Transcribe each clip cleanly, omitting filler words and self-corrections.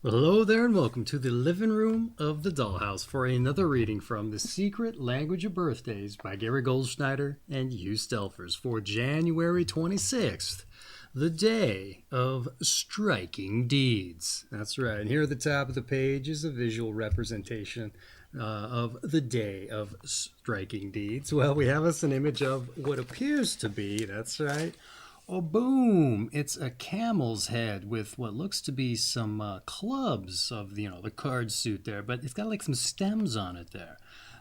Well, hello there and welcome to the living room of the dollhouse for another reading from The Secret Language of Birthdays by Gary Goldschneider and Hugh Stelfers for January 26th, the day of striking deeds. That's right. And here at the top of the page is a visual representation of the day of striking deeds. Well, we have us an image of what appears to be, that's right, oh, boom! It's a camel's head with what looks to be some clubs of the card suit there, but it's got like some stems on it there.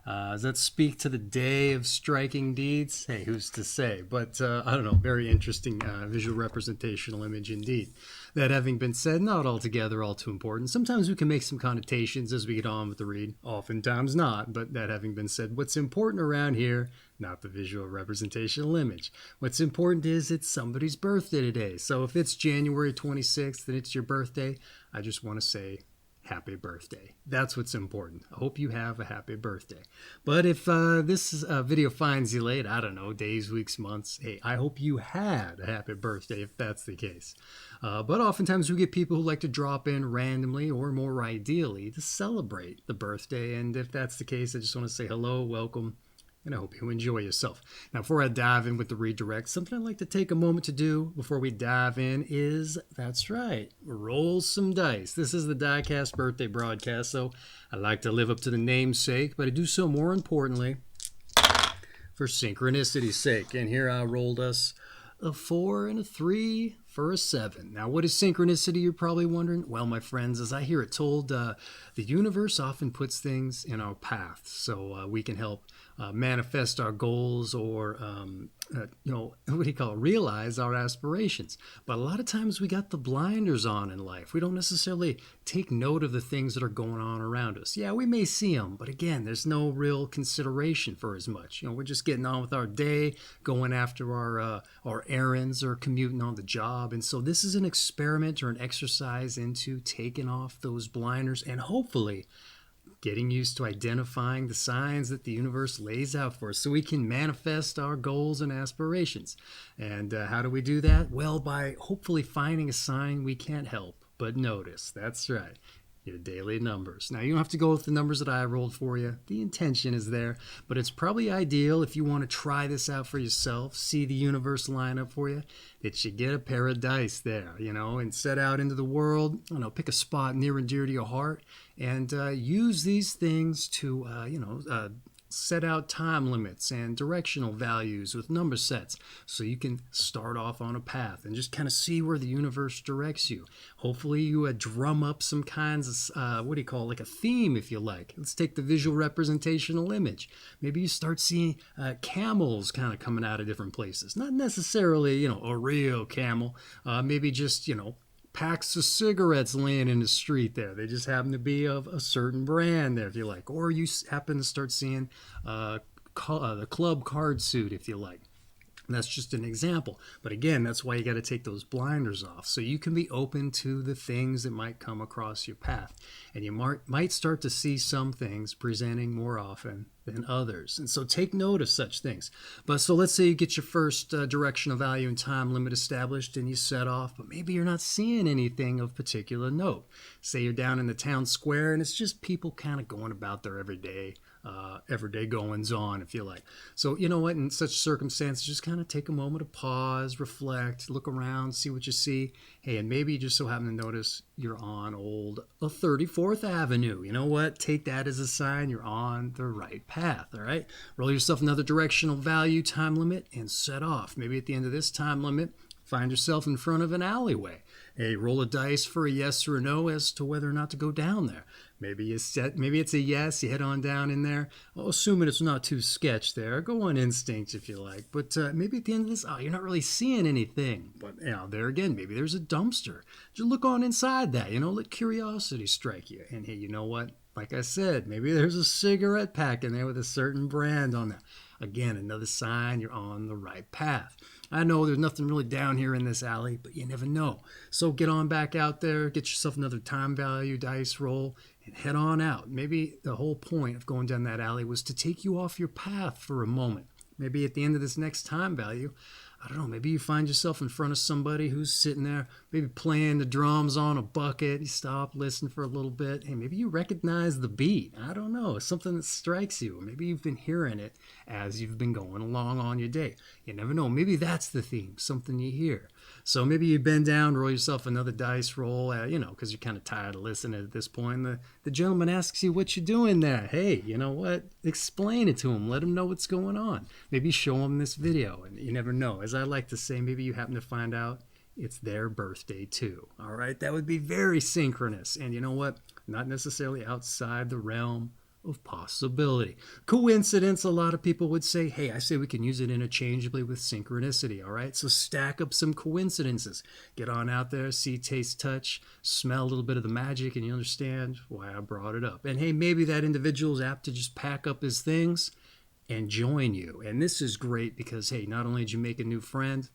Does that speak to the day of striking deeds? Hey, who's to say? But I don't know. Very interesting visual representational image indeed. That having been said, not altogether all too important. Sometimes we can make some connotations as we get on with the read. Oftentimes not. But that having been said, what's important around here, not the visual representational image. What's important is it's somebody's birthday today. So if it's January 26th and it's your birthday, I just want to say happy birthday. That's what's important. I hope you have a happy birthday. But if this video finds you late, I don't know, days, weeks, months, hey, I hope you had a happy birthday if that's the case. But oftentimes we get people who like to drop in randomly or more ideally to celebrate the birthday. And if that's the case, I just want to say hello, welcome, and I hope you enjoy yourself. Now, before I dive in with the redirect, something I'd like to take a moment to do before we dive in is, that's right, roll some dice. This is the DykASSt birthday broadcast, so I like to live up to the namesake, but I do so more importantly for synchronicity's sake. And here I rolled us a 4 and a 3 for a 7. Now, what is synchronicity, you're probably wondering? Well, my friends, as I hear it told, the universe often puts things in our path so we can help manifest our goals or, realize our aspirations. But a lot of times we got the blinders on in life. We don't necessarily take note of the things that are going on around us. Yeah, we may see them, but again, there's no real consideration for as much. We're just getting on with our day, going after our errands or commuting on the job. And so this is an experiment or an exercise into taking off those blinders and hopefully getting used to identifying the signs that the universe lays out for us so we can manifest our goals and aspirations. And how do we do that? Well, by hopefully finding a sign we can't help but notice. That's right. Your daily numbers. Now, you don't have to go with the numbers that I rolled for you. The intention is there, but it's probably ideal if you want to try this out for yourself, see the universe line up for you, that you get a pair of dice there, and set out into the world. I don't know, pick a spot near and dear to your heart and use these things to, set out time limits and directional values with number sets so you can start off on a path and just kind of see where the universe directs you. Hopefully you drum up some kinds of, like a theme if you like. Let's take the visual representational image. Maybe you start seeing camels kind of coming out of different places. Not necessarily, a real camel. Maybe just, packs of cigarettes laying in the street there. They just happen to be of a certain brand there, if you like. Or you happen to start seeing the club card suit, if you like. And that's just an example. But again, that's why you got to take those blinders off so you can be open to the things that might come across your path. And you might start to see some things presenting more often than others. And so take note of such things. But so let's say you get your first directional value and time limit established and you set off, but maybe you're not seeing anything of particular note. Say you're down in the town square and it's just people kind of going about their everyday goings on, if you like. So you know what, in such circumstances, just kind of take a moment to pause, reflect, look around, see what you see. Hey, and maybe you just so happen to notice you're on old 34th Avenue. You know what, take that as a sign you're on the right path. All right, roll yourself another directional value time limit and set off. Maybe at the end of this time limit, find yourself in front of an alleyway. Hey, roll a dice for a yes or a no as to whether or not to go down there. Maybe it's a yes, you head on down in there. Well, assuming it's not too sketch there, go on instinct if you like. But maybe at the end of this, you're not really seeing anything. But there again, maybe there's a dumpster. Just look on inside that, let curiosity strike you. And hey, you know what? Like I said, maybe there's a cigarette pack in there with a certain brand on there. Again, another sign you're on the right path. I know there's nothing really down here in this alley, but you never know. So get on back out there, get yourself another time value dice roll, and head on out. Maybe the whole point of going down that alley was to take you off your path for a moment. Maybe at the end of this next time value, I don't know, maybe you find yourself in front of somebody who's sitting there, maybe playing the drums on a bucket. You stop, listen for a little bit. Hey, maybe you recognize the beat. I don't know, it's something that strikes you. Maybe you've been hearing it as you've been going along on your day. You never know, maybe that's the theme, something you hear. So maybe you bend down, roll yourself another dice roll, because you're kind of tired of listening at this point. The gentleman asks you what you're doing there. Hey, you know what? Explain it to him. Let him know what's going on. Maybe show him this video. And you never know. As I like to say, maybe you happen to find out it's their birthday too. All right? That would be very synchronous. And you know what? Not necessarily outside the realm of possibility. Coincidence, a lot of people would say, hey, I say we can use it interchangeably with synchronicity, all right? So stack up some coincidences. Get on out there, see, taste, touch, smell a little bit of the magic, and you understand why I brought it up. And hey, maybe that individual is apt to just pack up his things and join you. And this is great because, hey, not only did you make a new friend,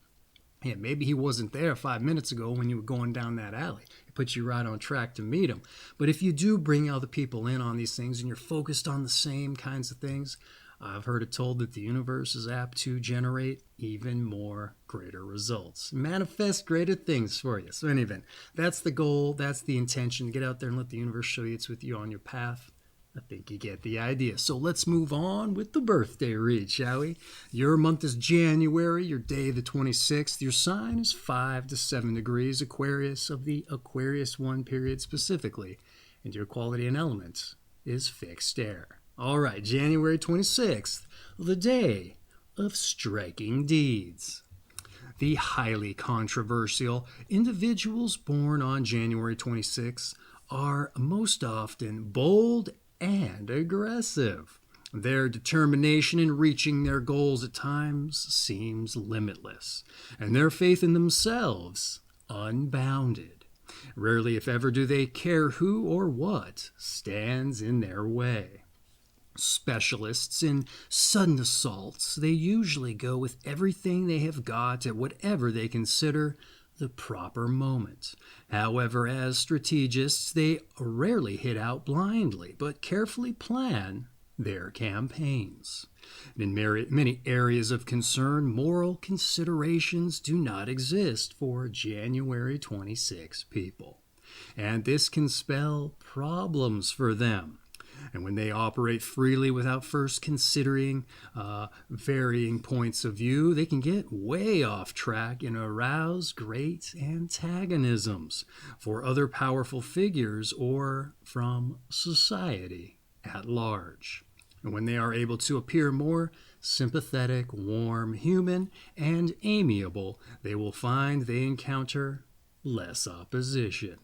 yeah, maybe he wasn't there 5 minutes ago when you were going down that alley. It puts you right on track to meet him. But if you do bring other people in on these things and you're focused on the same kinds of things, I've heard it told that the universe is apt to generate even more greater results. Manifest greater things for you. So in any event, that's the goal. That's the intention. Get out there and let the universe show you it's with you on your path. I think you get the idea. So let's move on with the birthday read, shall we? Your month is January, your day the 26th. Your sign is 5 to 7 degrees Aquarius of the Aquarius I period specifically. And your quality and element is fixed air. All right, January 26th, the day of striking deeds. The highly controversial individuals born on January 26th are most often bold and aggressive. Their determination in reaching their goals at times seems limitless, and their faith in themselves unbounded. Rarely, if ever, do they care who or what stands in their way. Specialists in sudden assaults, they usually go with everything they have got at whatever they consider the proper moment. However, as strategists, they rarely hit out blindly, but carefully plan their campaigns. In many areas of concern, moral considerations do not exist for January 26 people, and this can spell problems for them. And when they operate freely without first considering varying points of view, they can get way off track and arouse great antagonisms for other powerful figures or from society at large. And when they are able to appear more sympathetic, warm, human, and amiable, they will find they encounter less opposition.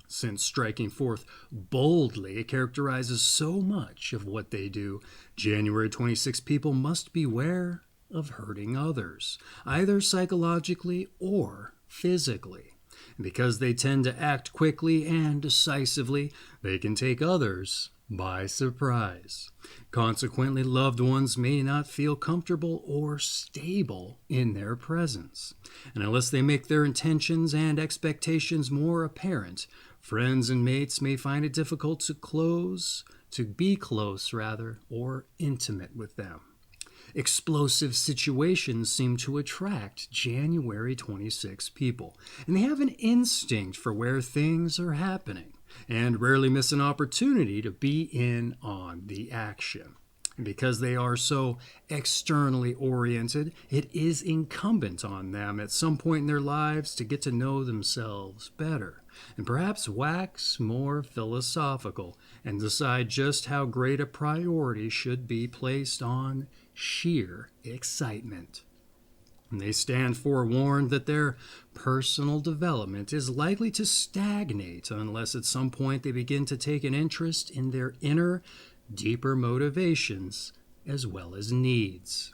Since striking forth boldly characterizes so much of what they do, January 26 people must beware of hurting others, either psychologically or physically. And because they tend to act quickly and decisively, they can take others by surprise. Consequently, loved ones may not feel comfortable or stable in their presence. And unless they make their intentions and expectations more apparent, friends and mates may find it difficult to be close, or intimate with them. Explosive situations seem to attract January 26 people, and they have an instinct for where things are happening, and rarely miss an opportunity to be in on the action. And because they are so externally oriented, it is incumbent on them at some point in their lives to get to know themselves better, and perhaps wax more philosophical and decide just how great a priority should be placed on sheer excitement. And they stand forewarned that their personal development is likely to stagnate unless at some point they begin to take an interest in their inner, deeper motivations as well as needs.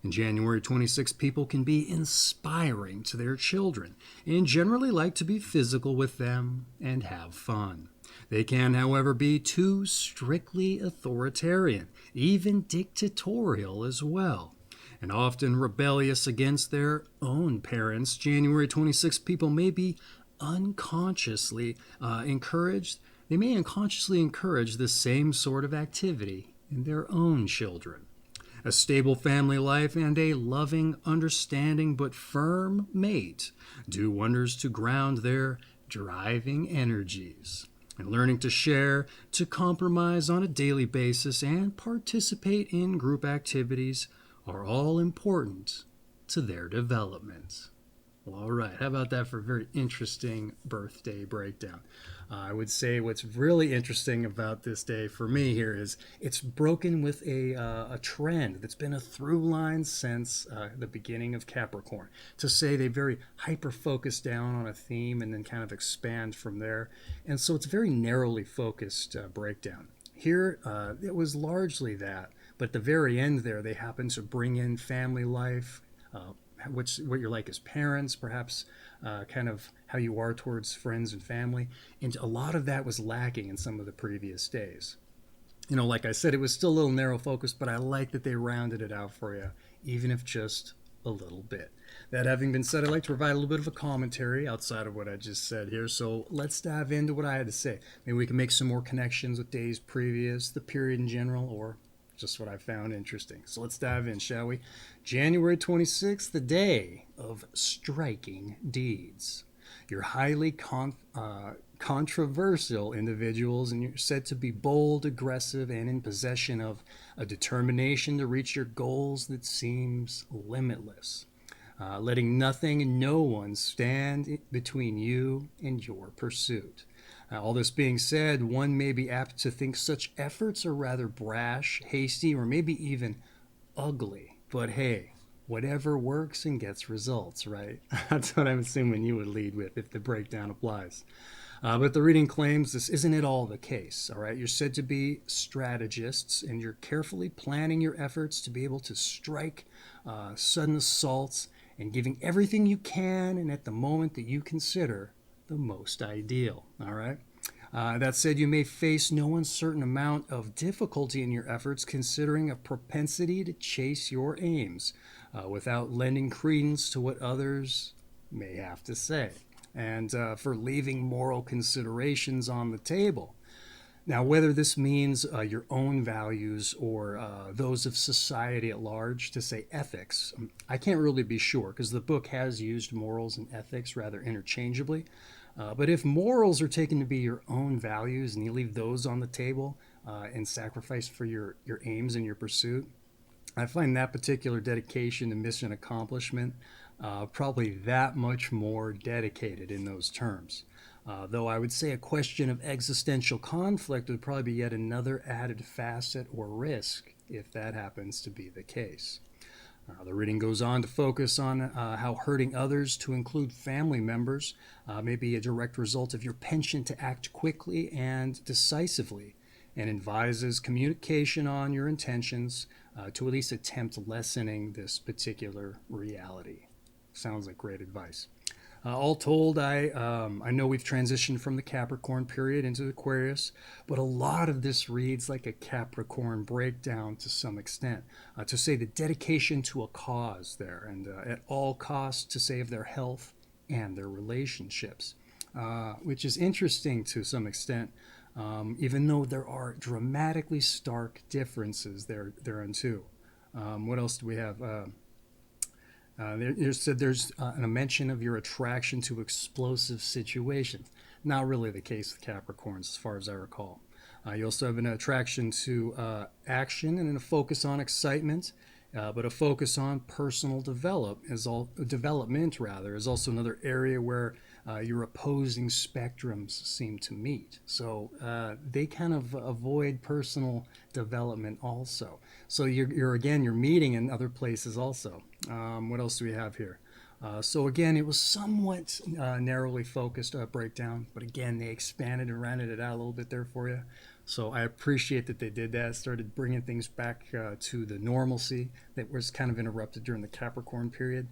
And January 26 people can be inspiring to their children and generally like to be physical with them and have fun. They can, however, be too strictly authoritarian, even dictatorial as well. And often rebellious against their own parents, January 26 people may be unconsciously encouraged. They may unconsciously encourage the same sort of activity in their own children. a stable family life, and a loving, understanding, but firm mate do wonders to ground their driving energies. And learning to share, to compromise on a daily basis, and participate in group activities are all important to their development. Well, all right. How about that for a very interesting birthday breakdown? I would say what's really interesting about this day for me here is it's broken with a trend that's been a through line since the beginning of Capricorn. To say they very hyper focus down on a theme and then kind of expand from there. And so it's a very narrowly focused breakdown. Here, it was largely that. But at the very end there, they happen to bring in family life, what you're like as parents, perhaps kind of how you are towards friends and family. And a lot of that was lacking in some of the previous days. You know, like I said, it was still a little narrow focused, but I like that they rounded it out for you, even if just a little bit. That having been said, I'd like to provide a little bit of a commentary outside of what I just said here. So let's dive into what I had to say. Maybe we can make some more connections with days previous, the period in general, or just what I found interesting. So let's dive in, shall we? January 26th, the day of striking deeds. You're highly controversial individuals, and you're said to be bold, aggressive, and in possession of a determination to reach your goals that seems limitless. Letting nothing and no one stand between you and your pursuit. All this being said, one may be apt to think such efforts are rather brash, hasty, or maybe even ugly. But hey, whatever works and gets results, right? That's what I'm assuming you would lead with if the breakdown applies. But the reading claims this isn't at all the case, all right? You're said to be strategists, and you're carefully planning your efforts to be able to strike sudden assaults and giving everything you can and at the moment that you consider the most ideal, all right? That said, you may face no uncertain amount of difficulty in your efforts, considering a propensity to chase your aims without lending credence to what others may have to say, and for leaving moral considerations on the table. Now, whether this means your own values or those of society at large, to say ethics, I can't really be sure because the book has used morals and ethics rather interchangeably. But if morals are taken to be your own values and you leave those on the table and sacrifice for your aims and your pursuit, I find that particular dedication to mission accomplishment probably that much more dedicated in those terms. Though I would say a question of existential conflict would probably be yet another added facet or risk if that happens to be the case. The reading goes on to focus on how hurting others, to include family members, may be a direct result of your penchant to act quickly and decisively, and advises communication on your intentions to at least attempt lessening this particular reality. Sounds like great advice. All told, I know we've transitioned from the Capricorn period into Aquarius, but a lot of this reads like a Capricorn breakdown to some extent. To say the dedication to a cause there, and at all costs to save their health and their relationships, which is interesting to some extent, even though there are dramatically stark differences therein too. What else do we have? There's a mention of your attraction to explosive situations. Not really the case with Capricorns, as far as I recall. You also have an attraction to action and a focus on excitement, but a focus on personal development is also another area where your opposing spectrums seem to meet. So they kind of avoid personal development also. So you're meeting in other places also. What else do we have here? So again, it was somewhat narrowly focused breakdown, but again, they expanded and rounded it out a little bit there for you. So I appreciate that they did that, started bringing things back to the normalcy that was kind of interrupted during the Capricorn period.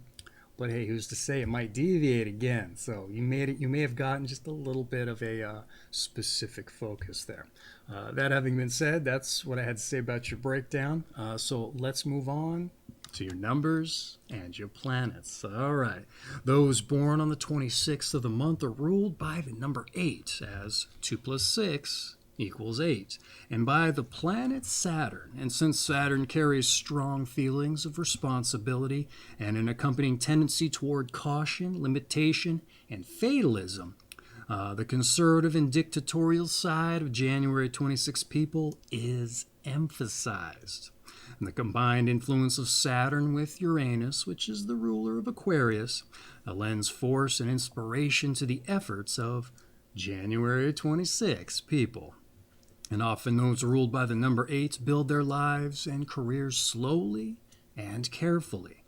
But hey, who's to say it might deviate again? So you may have gotten just a little bit of a specific focus there. That having been said, that's what I had to say about your breakdown. So let's move on to your numbers and your planets. All right. Those born on the 26th of the month are ruled by the number 8, as 2 plus 6 equals 8. And by the planet Saturn, and since Saturn carries strong feelings of responsibility and an accompanying tendency toward caution, limitation, and fatalism, the conservative and dictatorial side of January 26 people is emphasized. And the combined influence of Saturn with Uranus, which is the ruler of Aquarius, lends force and inspiration to the efforts of January 26 people. And often those ruled by the number 8 build their lives and careers slowly and carefully.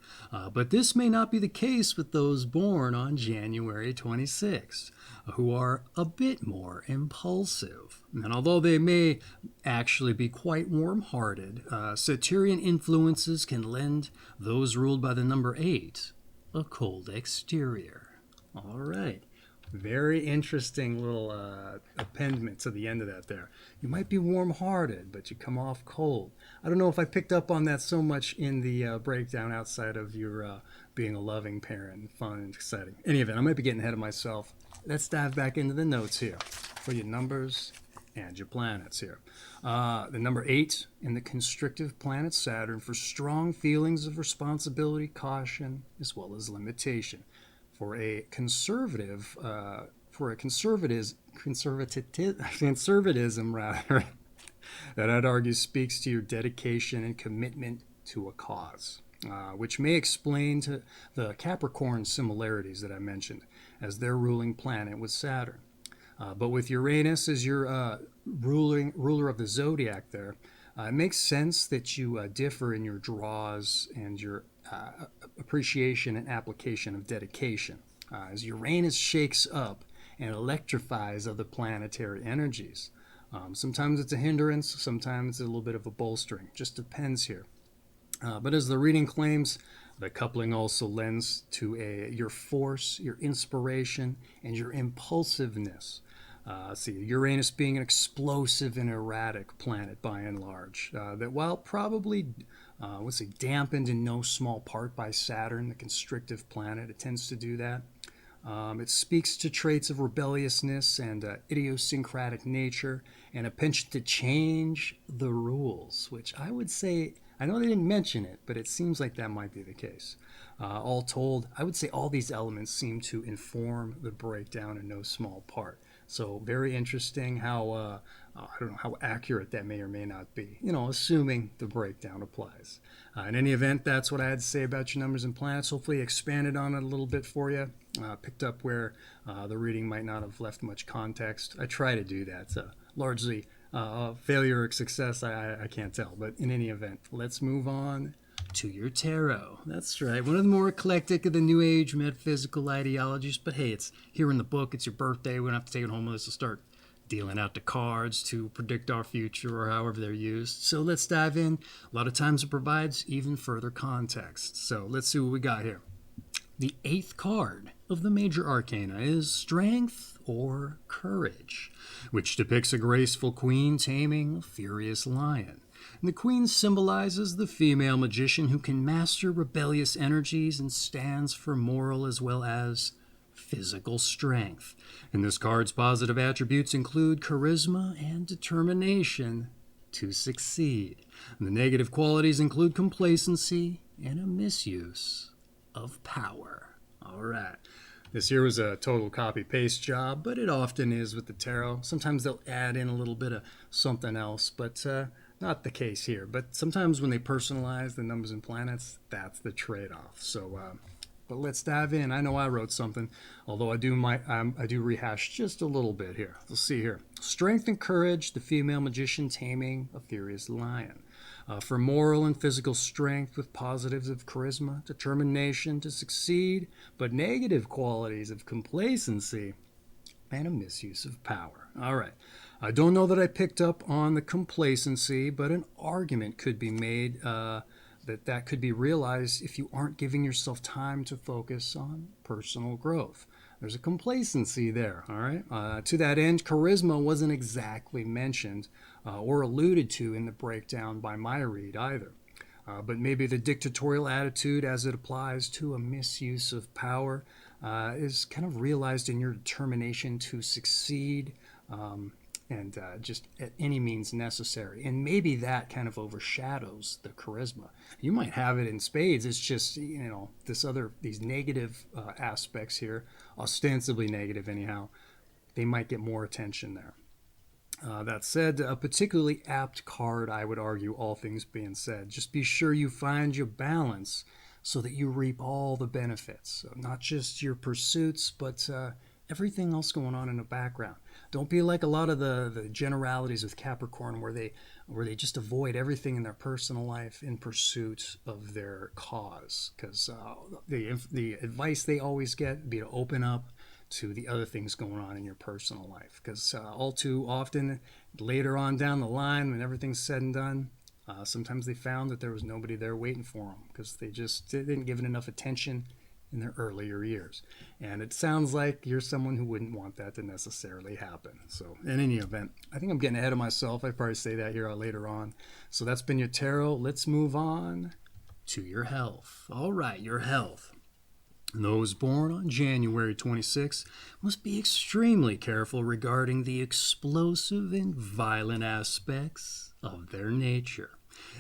But this may not be the case with those born on January 26, who are a bit more impulsive. And although they may actually be quite warm-hearted, Saturnian influences can lend those ruled by the number 8 a cold exterior. All right. Very interesting little appendment to the end of that there. You might be warm-hearted, but you come off cold. I don't know if I picked up on that so much in the breakdown outside of your being a loving parent, fun and exciting. In any event, I might be getting ahead of myself. Let's dive back into the notes here for your numbers and your planets here. The number 8 in the constrictive planet Saturn for strong feelings of responsibility, caution, as well as limitation. For a conservative, conservatism rather, that I'd argue speaks to your dedication and commitment to a cause, which may explain to the Capricorn similarities that I mentioned as their ruling planet with Saturn. But with Uranus as your ruler of the zodiac there, it makes sense that you differ in your draws and your appreciation and application of dedication, as Uranus shakes up and electrifies other planetary energies. Sometimes it's a hindrance, sometimes it's a little bit of a bolstering, just depends here. But as the reading claims, the coupling also lends to your force, your inspiration, and your impulsiveness. See, Uranus being an explosive and erratic planet by and large, that while probably dampened in no small part by Saturn, the constrictive planet, it tends to do that. It speaks to traits of rebelliousness and idiosyncratic nature and a penchant to change the rules, which I would say, I know they didn't mention it, but it seems like that might be the case. All told, I would say all these elements seem to inform the breakdown in no small part. So very interesting how, I don't know how accurate that may or may not be, assuming the breakdown applies. In any event, that's what I had to say about your numbers and planets. Hopefully expanded on it a little bit for you. Picked up where the reading might not have left much context. I try to do that. Largely failure or success, I can't tell. But in any event, let's move on to your tarot. That's right. One of the more eclectic of the New Age metaphysical ideologies. But hey, it's here in the book. It's your birthday. We don't have to take it home with us to start dealing out the cards to predict our future or however they're used. So let's dive in. A lot of times it provides even further context. So let's see what we got here. The 8th card of the major arcana is Strength or Courage, which depicts a graceful queen taming a furious lion. And the queen symbolizes the female magician who can master rebellious energies and stands for moral as well as physical strength. And this card's positive attributes include charisma and determination to succeed. And the negative qualities include complacency and a misuse of power. All right. This here was a total copy-paste job, but it often is with the tarot. Sometimes they'll add in a little bit of something else, but not the case here. But sometimes when they personalize the numbers and planets, that's the trade-off. So, but let's dive in. I know I wrote something, although I do rehash just a little bit here. Let's see here. Strength and courage, the female magician taming a furious lion. For moral and physical strength with positives of charisma, determination to succeed, but negative qualities of complacency and a misuse of power. All right. I don't know that I picked up on the complacency, but an argument could be made that could be realized if you aren't giving yourself time to focus on personal growth. There's a complacency there, all right? To that end, charisma wasn't exactly mentioned or alluded to in the breakdown by my read either. But maybe the dictatorial attitude as it applies to a misuse of power is kind of realized in your determination to succeed, just at any means necessary. And maybe that kind of overshadows the charisma. You might have it in spades. It's just, these negative aspects here, ostensibly negative anyhow, they might get more attention there. That said, a particularly apt card, I would argue, all things being said. Just be sure you find your balance so that you reap all the benefits. So not just your pursuits, but everything else going on in the background. Don't be like a lot of the generalities with Capricorn where they just avoid everything in their personal life in pursuit of their cause. Because the advice they always get would be to open up to the other things going on in your personal life. Because all too often, later on down the line, when everything's said and done, sometimes they found that there was nobody there waiting for them because they didn't give it enough attention in their earlier years. And it sounds like you're someone who wouldn't want that to necessarily happen. So in any event, I think I'm getting ahead of myself. I'd probably say that here later on. So that's been your tarot. Let's move on to your health. All right, your health. Those born on January 26 must be extremely careful regarding the explosive and violent aspects of their nature.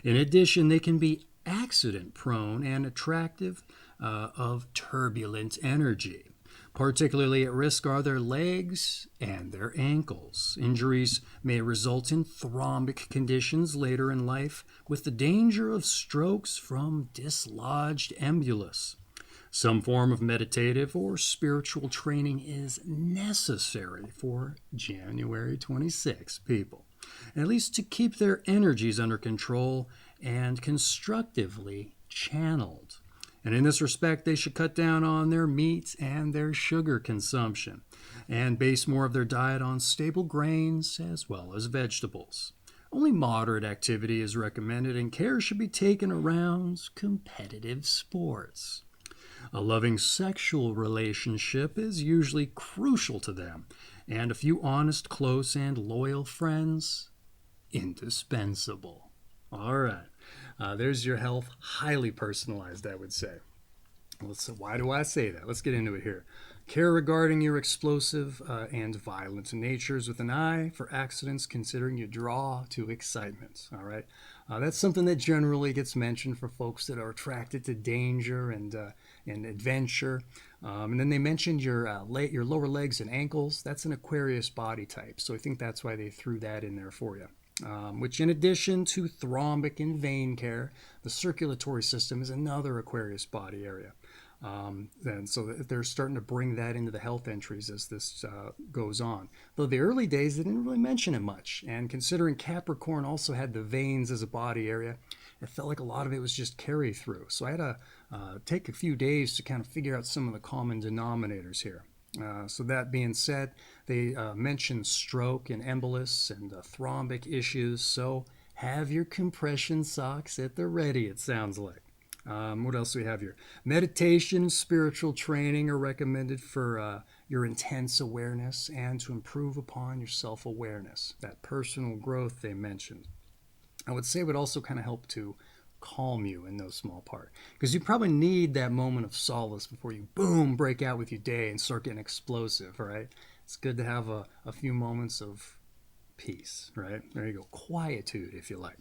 In addition, they can be accident-prone and attractive of turbulent energy. Particularly at risk are their legs and their ankles. Injuries may result in thrombic conditions later in life, with the danger of strokes from dislodged embolus. Some form of meditative or spiritual training is necessary for January 26 people, at least to keep their energies under control and constructively channeled. And in this respect, they should cut down on their meat and their sugar consumption and base more of their diet on stable grains as well as vegetables. Only moderate activity is recommended, and care should be taken around competitive sports. A loving sexual relationship is usually crucial to them, and a few honest, close, and loyal friends, indispensable. All right. There's your health, highly personalized, I would say. Why do I say that? Let's get into it here. Care regarding your explosive and violent natures with an eye for accidents considering you draw to excitement. All right. That's something that generally gets mentioned for folks that are attracted to danger and adventure. And then they mentioned your lower legs and ankles. That's an Aquarius body type. So I think that's why they threw that in there for you. Which in addition to thrombic and vein care, the circulatory system is another Aquarius body area. And so they're starting to bring that into the health entries as this goes on. Though the early days, they didn't really mention it much. And considering Capricorn also had the veins as a body area, it felt like a lot of it was just carry through. So I had to take a few days to kind of figure out some of the common denominators here. So that being said, they mentioned stroke and embolus and thrombic issues. So have your compression socks at the ready, it sounds like. What else do we have here? Meditation and spiritual training are recommended for your intense awareness and to improve upon your self-awareness. That personal growth they mentioned. I would say would also kind of help to calm you in no small part. Because you probably need that moment of solace before you, boom, break out with your day and start getting explosive, right? It's good to have a few moments of peace, right? There you go. Quietude, if you like.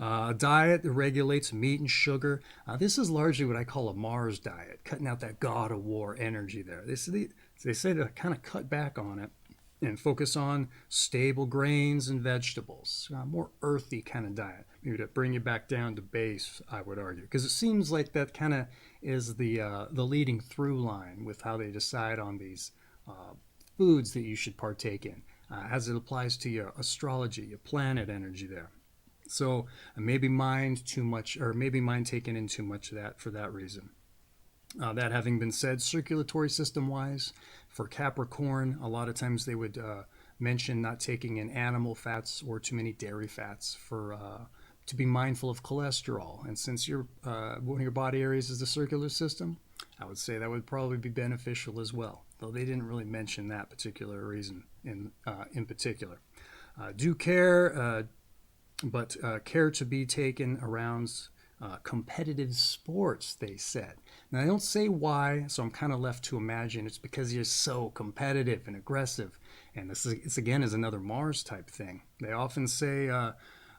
A diet that regulates meat and sugar. This is largely what I call a Mars diet, cutting out that God of War energy there. They say to kind of cut back on it and focus on stable grains and vegetables, more earthy kind of diet. Maybe to bring you back down to base, I would argue, because it seems like that kind of is the leading through line with how they decide on these foods that you should partake in, as it applies to your astrology, your planet energy there. So maybe mind too much, or maybe mind taking in too much of that for that reason. That having been said, circulatory system-wise, for Capricorn, a lot of times they would mention not taking in animal fats or too many dairy fats for to be mindful of cholesterol. And since one of your body areas is the circular system, I would say that would probably be beneficial as well, though they didn't really mention that particular reason in particular. Do care, but care to be taken around competitive sports, they said. Now, they don't say why, so I'm kind of left to imagine it's because you're so competitive and aggressive. And this again is another Mars type thing. They often say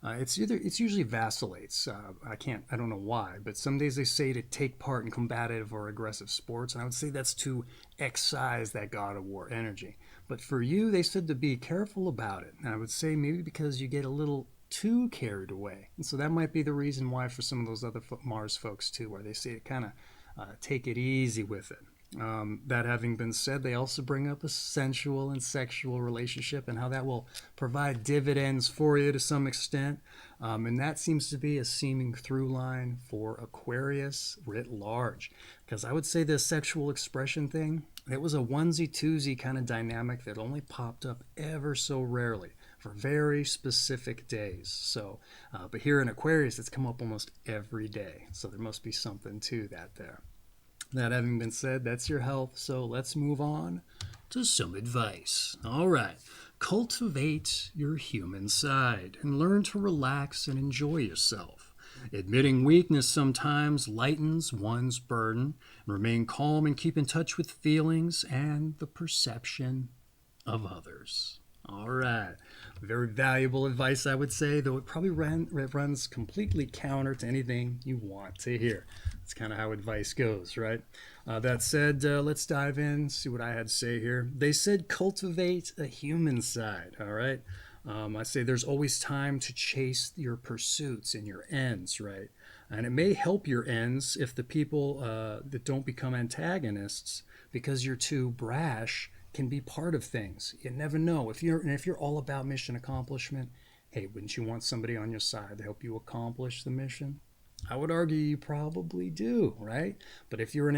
it's usually vacillates. I don't know why, but some days they say to take part in combative or aggressive sports, and I would say that's to excise that God of War energy. But for you, they said to be careful about it. And I would say maybe because you get a little too carried away. And so that might be the reason why for some of those other Mars folks too, where they say to kind of take it easy with it. That having been said, they also bring up a sensual and sexual relationship and how that will provide dividends for you to some extent. And that seems to be a seeming through line for Aquarius writ large. Because I would say the sexual expression thing, it was a onesie-twosie kind of dynamic that only popped up ever so rarely for very specific days. So, but here in Aquarius, it's come up almost every day. So there must be something to that there. That having been said, that's your health. So let's move on to some advice. All right. Cultivate your human side and learn to relax and enjoy yourself. Admitting weakness sometimes lightens one's burden. Remain calm and keep in touch with feelings and the perception of others. All right. Very valuable advice, I would say, though it probably runs completely counter to anything you want to hear. That's kind of how advice goes, right? That said, let's dive in, see what I had to say here. They said cultivate a human side, all right? I say there's always time to chase your pursuits and your ends, right? And it may help your ends if the people that don't become antagonists because you're too brash can be part of things. You never know. If you're all about mission accomplishment, hey, wouldn't you want somebody on your side to help you accomplish the mission? I would argue you probably do, right? But if you're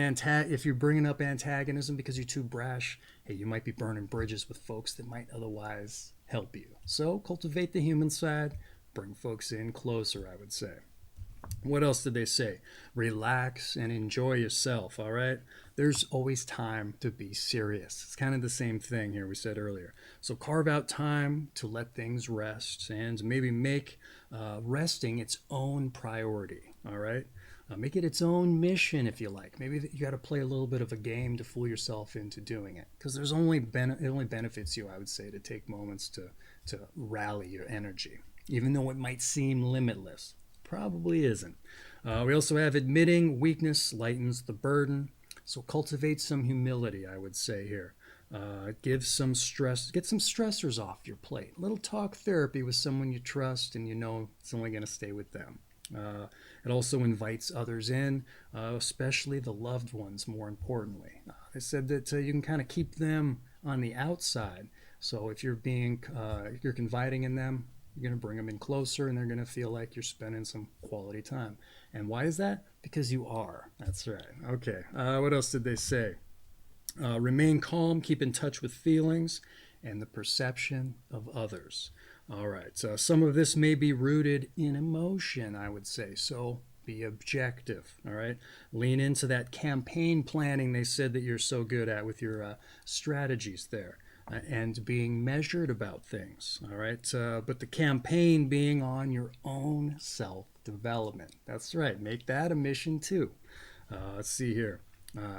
bringing up antagonism because you're too brash, hey, you might be burning bridges with folks that might otherwise help you. So cultivate the human side, bring folks in closer, I would say. What else did they say? Relax and enjoy yourself, all right? There's always time to be serious. It's kind of the same thing here we said earlier. So carve out time to let things rest and maybe make resting its own priority, all right? Make it its own mission, if you like. Maybe you got to play a little bit of a game to fool yourself into doing it, because it only benefits you, I would say, to take moments to rally your energy, even though it might seem limitless. Probably isn't. We also have admitting weakness lightens the burden. So cultivate some humility, I would say here. Get some stressors off your plate. A little talk therapy with someone you trust and you know it's only going to stay with them. It also invites others in, especially the loved ones, more importantly. They said that you can kind of keep them on the outside. So if you're confiding in them, you're going to bring them in closer and they're going to feel like you're spending some quality time. And why is that? Because you are. That's right. Okay. What else did they say? Remain calm, keep in touch with feelings and the perception of others. All right. So some of this may be rooted in emotion, I would say. So be objective. All right. Lean into that campaign planning they said that you're so good at with your strategies there. And being measured about things, all right? But the campaign being on your own self-development. That's right. Make that a mission too. Let's see here.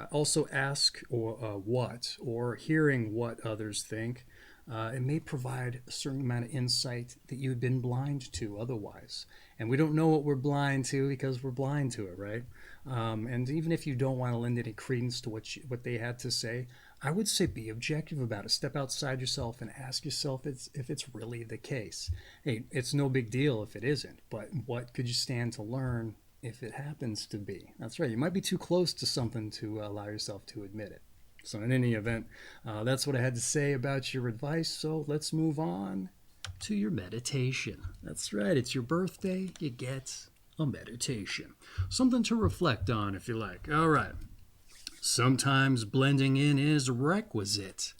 Also ask what or hearing what others think. It may provide a certain amount of insight that you've been blind to otherwise. And we don't know what we're blind to because we're blind to it, right? And even if you don't want to lend any credence to what they had to say, I would say be objective about it. Step outside yourself and ask yourself if it's really the case. Hey, it's no big deal if it isn't, but what could you stand to learn if it happens to be? That's right. You might be too close to something to allow yourself to admit it. So in any event, that's what I had to say about your advice. So let's move on to your meditation. That's right. It's your birthday. You get a meditation. Something to reflect on if you like. All right. Sometimes blending in is requisite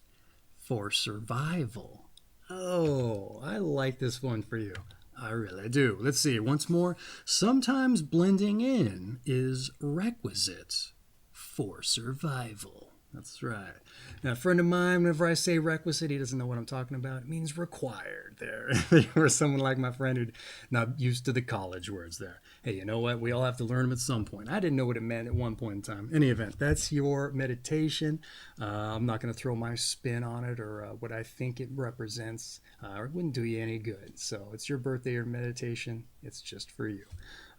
for survival. Oh, I like this one for you. I really do. Let's see once more. Sometimes blending in is requisite for survival. That's right. Now, a friend of mine, whenever I say requisite, he doesn't know what I'm talking about. It means required there. Or someone like my friend who's not used to the college words there. Hey, you know what? We all have to learn them at some point. I didn't know what it meant at one point in time. Any event, that's your meditation. I'm not going to throw my spin on it or what I think it represents, or it wouldn't do you any good. So it's your birthday or meditation. It's just for you.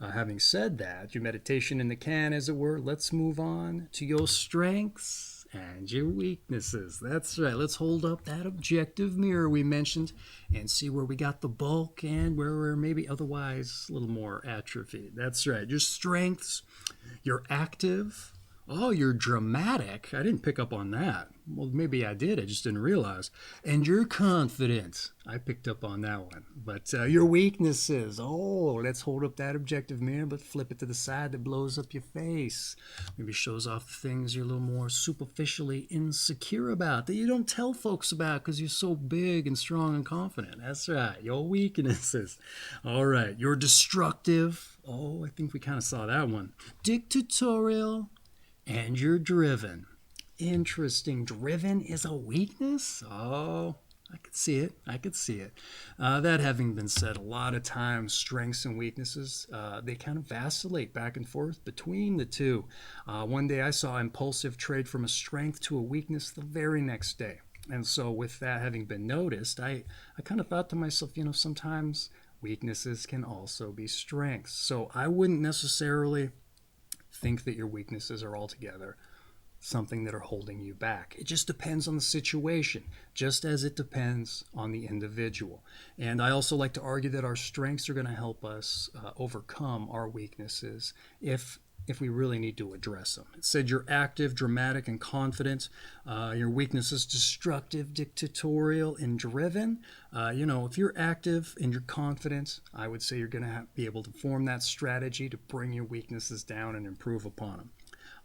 Having said that, your meditation in the can, as it were, let's move on to your strengths and your weaknesses. That's right. Let's hold up that objective mirror we mentioned and see where we got the bulk and where we're maybe otherwise a little more atrophied. That's right. Your strengths, you're active. Oh, you're dramatic. I didn't pick up on that. Well, maybe I did. I just didn't realize. And you're confident. I picked up on that one. But your weaknesses. Oh, let's hold up that objective mirror, but flip it to the side that blows up your face. Maybe shows off the things you're a little more superficially insecure about that you don't tell folks about because you're so big and strong and confident. That's right. Your weaknesses. All right. You're destructive. Oh, I think we kind of saw that one. Dictatorial. And you're driven. Interesting. Driven is a weakness? Oh, I could see it. I could see it. That having been said, a lot of times strengths and weaknesses, they kind of vacillate back and forth between the two. One day I saw impulsive trade from a strength to a weakness the very next day. And so with that having been noticed, I kind of thought to myself, sometimes weaknesses can also be strengths. So I wouldn't necessarily think that your weaknesses are altogether something that are holding you back. It just depends on the situation, just as it depends on the individual. And I also like to argue that our strengths are going to help us overcome our weaknesses if we really need to address them. It said you're active, dramatic, and confident. Your weakness is destructive, dictatorial, and driven. If you're active and you're confident, I would say you're going to be able to form that strategy to bring your weaknesses down and improve upon them.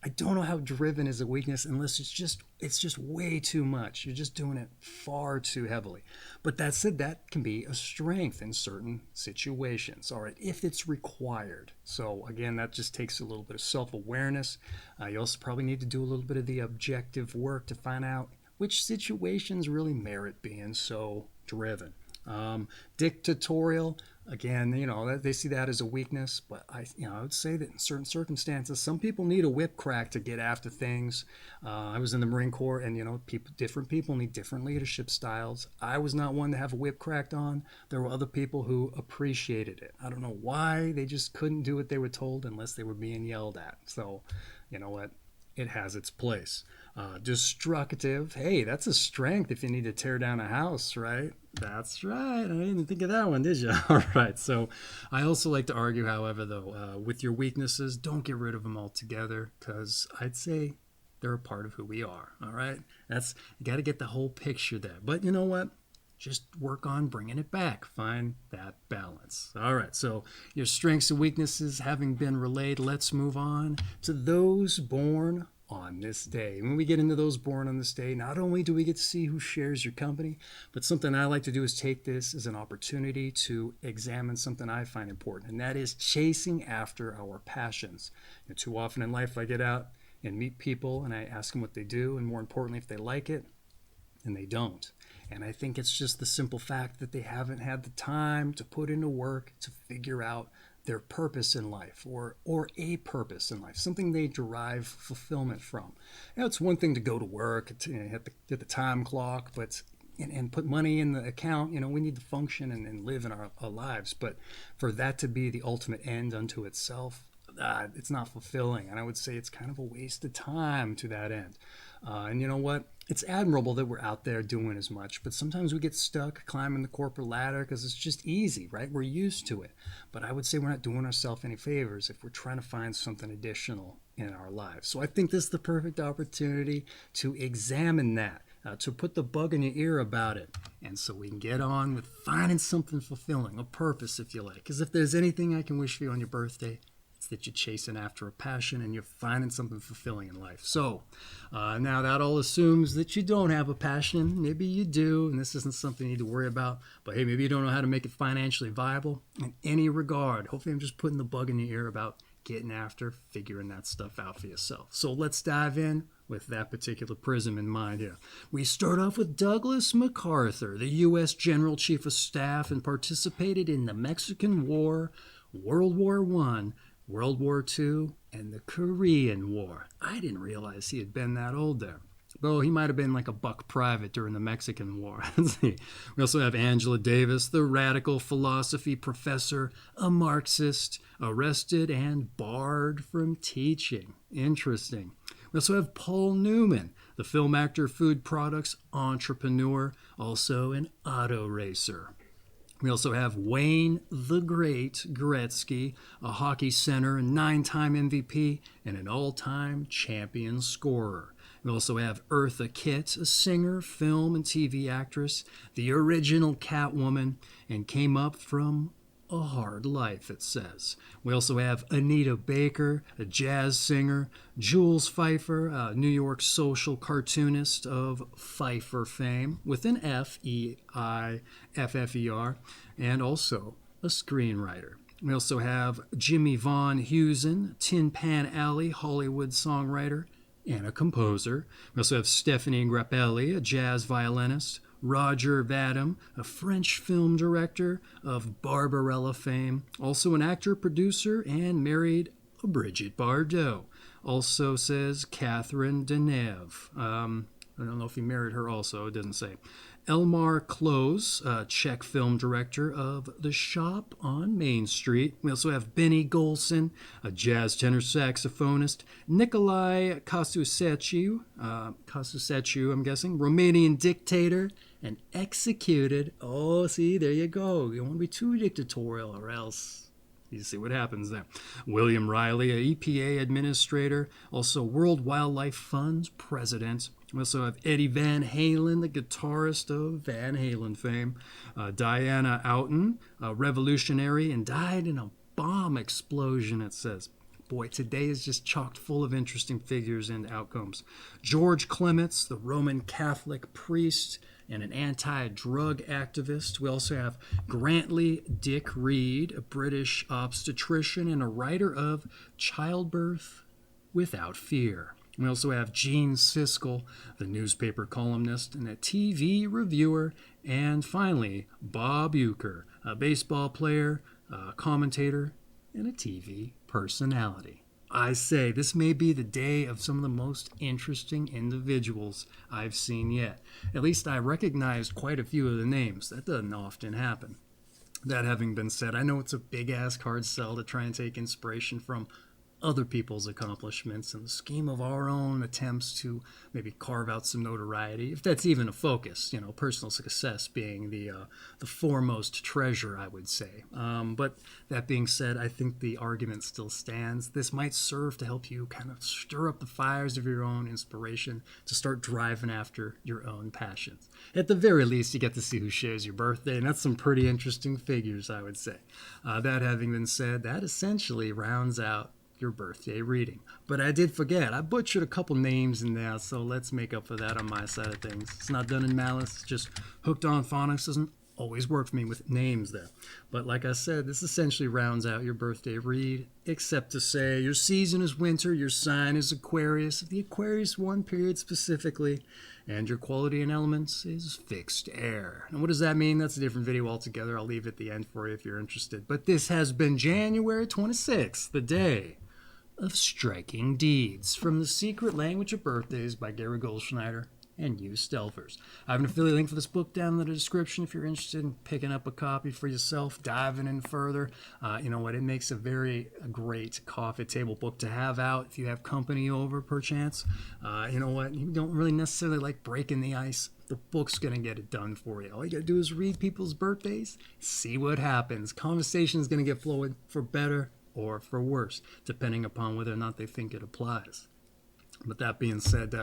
I don't know how driven is a weakness unless it's just way too much. You're just doing it far too heavily. But that said, that can be a strength in certain situations, all right, if it's required. So again, that just takes a little bit of self-awareness. You also probably need to do a little bit of the objective work to find out which situations really merit being so driven. Dictatorial, again, they see that as a weakness, but I would say that in certain circumstances, some people need a whip crack to get after things. I was in the Marine Corps, and different people need different leadership styles. I was not one to have a whip cracked on. There were other people who appreciated it. I don't know why. They just couldn't do what they were told unless they were being yelled at. So, you know what? It has its place. Destructive. Hey, that's a strength if you need to tear down a house, right? That's right. I didn't think of that one, did you? All right. So I also like to argue, however, though, with your weaknesses, don't get rid of them altogether because I'd say they're a part of who we are. All right. You got to get the whole picture there. But you know what? Just work on bringing it back. Find that balance. All right. So your strengths and weaknesses having been relayed, let's move on to those born on this day. When we get into those born on this day, not only do we get to see who shares your company, but something I like to do is take this as an opportunity to examine something I find important, and that is chasing after our passions. And too often in life, I get out and meet people and I ask them what they do, and more importantly, if they like it, and they don't. And I think it's just the simple fact that they haven't had the time to put into work to figure out their purpose in life or a purpose in life, something they derive fulfillment from. It's one thing to go to work, hit the time clock, but and put money in the account. We need to function and live in our lives. But for that to be the ultimate end unto itself, it's not fulfilling. And I would say it's kind of a waste of time to that end. And you know what? It's admirable that we're out there doing as much, but sometimes we get stuck climbing the corporate ladder because it's just easy, right? We're used to it. But I would say we're not doing ourselves any favors if we're trying to find something additional in our lives. So I think this is the perfect opportunity to examine that, to put the bug in your ear about it. And so we can get on with finding something fulfilling, a purpose, if you like. Because if there's anything I can wish for you on your birthday, that you're chasing after a passion and you're finding something fulfilling in life. So now that all assumes that you don't have a passion. Maybe you do, and this isn't something you need to worry about. But hey, maybe you don't know how to make it financially viable in any regard. Hopefully I'm just putting the bug in your ear about getting after figuring that stuff out for yourself. So let's dive in with with that particular prism in mind here. We start off with Douglas MacArthur, the U.S. General Chief of Staff, and participated in the Mexican War, World War I, World War II, and the Korean War. I didn't realize he had been that old there. Though he might have been like a buck private during the Mexican War. We also have Angela Davis, the radical philosophy professor, a Marxist, arrested and barred from teaching. Interesting. We also have Paul Newman, the film actor, food products entrepreneur, also an auto racer. We also have Wayne the Great Gretzky, a hockey center, a 9-time MVP, and an all-time champion scorer. We also have Eartha Kitt, a singer, film, and TV actress, the original Catwoman, and came up from a hard life, it says. We also have Anita Baker, a jazz singer, Jules Feiffer, a New York social cartoonist of Pfeiffer fame, with an F-E-I-F-F-E-R, and also a screenwriter. We also have Jimmy Von Heusen, Tin Pan Alley Hollywood songwriter, and a composer. We also have Stephanie Grappelli, a jazz violinist, Roger Vadim, a French film director of Barbarella fame, also an actor, producer, and married a Brigitte Bardot. Also says Catherine Deneuve. I don't know if he married her also, it doesn't say. Elmar Klose, a Czech film director of The Shop on Main Street. We also have Benny Golson, a jazz tenor saxophonist. Nicolae Ceausescu, I'm guessing, Romanian dictator, and executed. Oh, see, there you go. You don't want to be too dictatorial or else you see what happens there. William Riley, a EPA administrator, also World Wildlife Fund's president. We also have Eddie Van Halen, the guitarist of Van Halen fame. Diana Oughton, a revolutionary, and died in a bomb explosion, it says. Boy, today is just chocked full of interesting figures and outcomes. George Clements, the Roman Catholic priest and an anti-drug activist. We also have Grantley Dick Reed, a British obstetrician and a writer of Childbirth Without Fear. We also have Gene Siskel, the newspaper columnist and a TV reviewer. And finally, Bob Uecker, a baseball player, a commentator, and a TV personality. I say, this may be the day of some of the most interesting individuals I've seen yet. At least I recognized quite a few of the names. That doesn't often happen. That having been said, I know it's a big-ass hard sell to try and take inspiration from other people's accomplishments in the scheme of our own attempts to maybe carve out some notoriety, if that's even a focus, personal success being the foremost treasure, I would say. But that being said, I think the argument still stands. This might serve to help you kind of stir up the fires of your own inspiration to start driving after your own passions. At the very least, you get to see who shares your birthday, and that's some pretty interesting figures, I would say. That having been said, that essentially rounds out your birthday reading. But I did forget, I butchered a couple names in there, so let's make up for that on my side of things. It's not done in malice, it's just hooked on phonics doesn't always work for me with names there. But like I said, this essentially rounds out your birthday read, except to say your season is winter, your sign is Aquarius, the Aquarius 1 period specifically, and your quality and elements is fixed air. And what does that mean? That's a different video altogether. I'll leave it at the end for you if you're interested. But this has been January 26th, the day of striking deeds, from The Secret Language of Birthdays by Gary Goldschneider and you Stelvers. I have an affiliate link for this book down in the description if you're interested in picking up a copy for yourself, diving in further. You know what, it makes a very great coffee table book to have out if you have company over, perchance. You know what, you don't really necessarily like breaking the ice. The book's going to get it done for you. All you got to do is read people's birthdays, see what happens. Conversation is going to get flowing for better or for worse, depending upon whether or not they think it applies. But that being said,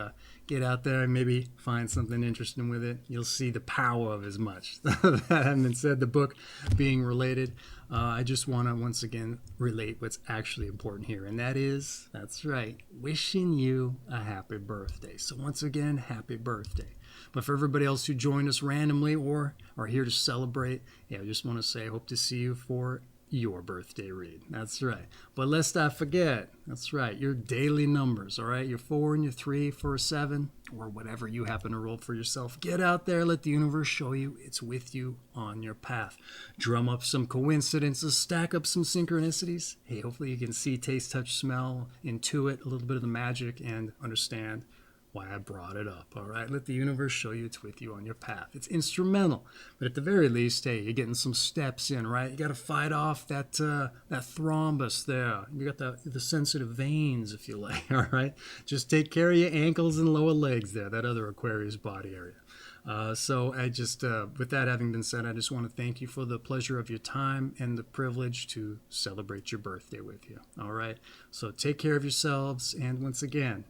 get out there and maybe find something interesting with it. You'll see the power of as much. That having been said, the book being related, I just want to once again relate what's actually important here. And that is, that's right, wishing you a happy birthday. So once again, happy birthday. But for everybody else who joined us randomly or are here to celebrate, I just want to say I hope to see you for your birthday read. That's right. But lest I forget, that's right, your daily numbers, all right? Your 4 and your 3 for a 7, or whatever you happen to roll for yourself. Get out there, let the universe show you it's with you on your path. Drum up some coincidences, stack up some synchronicities. Hey, hopefully you can see, taste, touch, smell, intuit a little bit of the magic, and understand why I brought it up, all right? Let the universe show you it's with you on your path. It's instrumental, but at the very least, hey, you're getting some steps in, right? You got to fight off that thrombus there. You got the sensitive veins, if you like, all right? Just take care of your ankles and lower legs there, that other Aquarius body area. So I just, with that having been said, I just want to thank you for the pleasure of your time and the privilege to celebrate your birthday with you, all right? So take care of yourselves, and once again,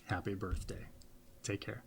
happy birthday. Take care.